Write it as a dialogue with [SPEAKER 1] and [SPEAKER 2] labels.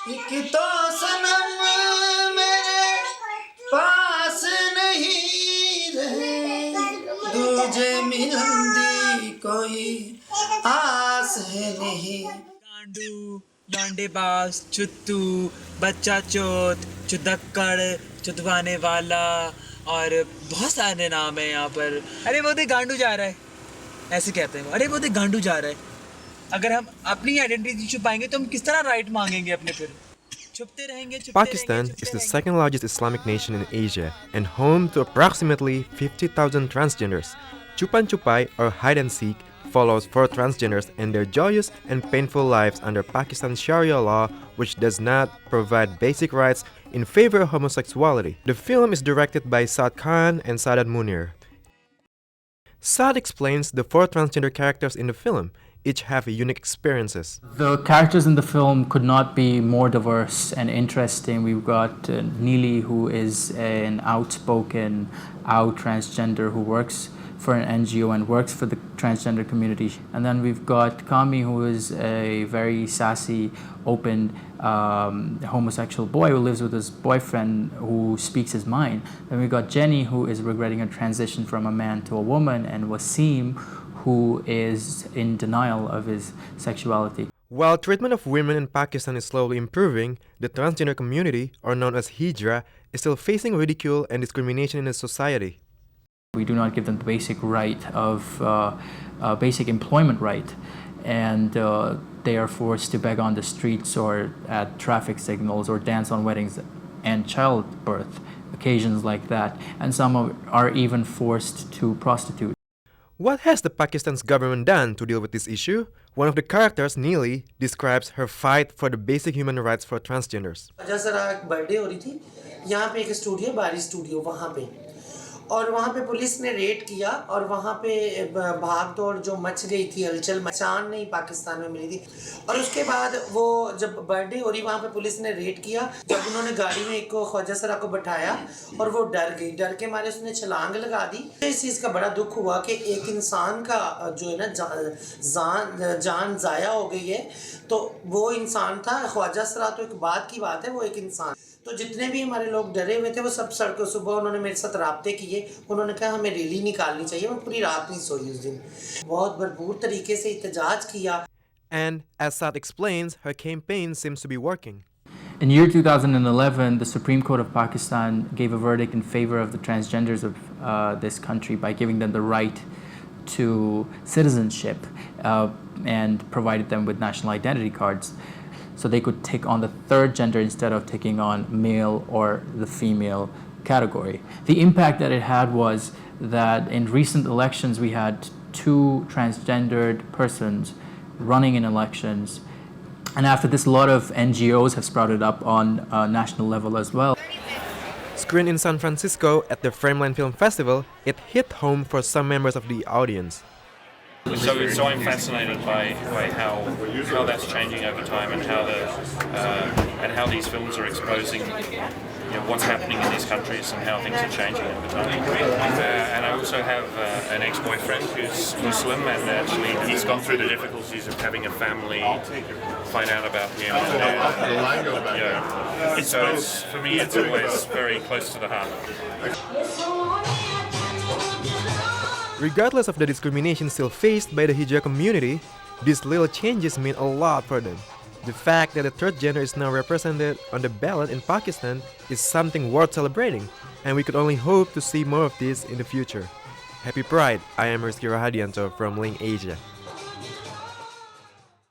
[SPEAKER 1] एक तो सनम मेरे पास नहीं रहे दूजे मिलन दी कोई आस है नहीं
[SPEAKER 2] गांडू लौंडेबाज चुत्तू बच्चा चोत चुदक्कड़ चुदवाने वाला और बहुत सारे नाम है यहाँ पर। अरे वो देख गांडू जा रहा है, ऐसे कहते हैं। अरे वो देख गांडू जा रहा है। अगर हम अपनी आइडेंटिटी छुपाएंगे तो हम किस तरह राइट मांगेंगे अपने फिर?
[SPEAKER 3] Pakistan is the second largest Islamic nation in Asia and home to approximately 50,000 transgenders. Chuppan Chupai, or hide and seek, follows 4 transgenders and their joyous and painful lives under Pakistan's sharia law, which does not provide basic rights in favor of homosexuality. The film is directed by Saad Khan and Saadat Munir. Saad explains the 4 transgender characters in the film. Each have unique experiences.
[SPEAKER 4] The characters in the film could not be more diverse and interesting. We've got Neeli, who is an outspoken, out transgender who works for an NGO and works for the transgender community. And then we've got Kami, who is a very sassy, open homosexual boy who lives with his boyfriend who speaks his mind. Then we've got Jenny, who is regretting a transition from a man to a woman, and Wasim, who is in denial of his sexuality.
[SPEAKER 3] While treatment of women in Pakistan is slowly improving, the transgender community, or known as Hijra, is still facing ridicule and discrimination in the society.
[SPEAKER 4] We do not give them the basic right of basic employment right, and they are forced to beg on the streets or at traffic signals or dance on weddings and childbirth occasions like that, and some are even forced to prostitute.
[SPEAKER 3] What has the Pakistan's government done to deal with this issue? One of the characters, Neeli, describes her fight for the basic human rights for transgenders.
[SPEAKER 1] Birthday हो रही थी यहाँ पे एक studio बारी studio वहाँ पे और वहाँ पे पुलिस ने रेड किया और वहाँ पे भाग दौड़ जो मच गई थी हलचल मचान नहीं पाकिस्तान में मिली थी और उसके बाद वो जब बर्थडे हो रही वहाँ पे पुलिस ने रेड किया जब उन्होंने गाड़ी में एक को ख्वाजा सरा को बैठाया और वो डर गई डर के मारे उसने छलांग लगा दी। इस चीज़ का बड़ा दुख हुआ कि एक इंसान का जो है ना जान ज़ाया हो गई है तो वो इंसान था ख्वाजा सरा तो एक बात की बात है वो एक इंसान तो जितने भी हमारे लोग डरे हुए थे वो सब सड़कों सुबह उन्होंने मेरे साथ राब्ते किए उन्होंने कहा हमें रैली निकालनी चाहिए मैं पूरी रात नहीं सोई उस दिन बहुत भरपूर तरीके से एहतजाज किया।
[SPEAKER 3] And as Saad explains, her campaign seems to be working.
[SPEAKER 4] In year 2011, the Supreme Court of Pakistan gave a verdict in favor of the transgenders of this country by giving them the right to citizenship and provided them with national identity cards. So they could take on the third gender instead of taking on male or the female category. The impact that it had was that in recent elections we had 2 transgendered persons running in elections, and after this a lot of NGOs have sprouted up on a national level as well.
[SPEAKER 3] Screened in San Francisco at the Frameline Film Festival, it hit home for some members of the audience.
[SPEAKER 5] So I'm fascinated by how that's changing over time and how these films are exposing what's happening in these countries and how things are changing over time. And I also have an ex-boyfriend who's Muslim and actually he's gone through the difficulties of having a family find out about him. So for me it's always very close to the heart.
[SPEAKER 3] Regardless of the discrimination still faced by the Hijra community, these little changes mean a lot for them. The fact that the third gender is now represented on the ballot in Pakistan is something worth celebrating, and we could only hope to see more of this in the future. Happy Pride! I am Rizky Rahadianto from LinkAsia.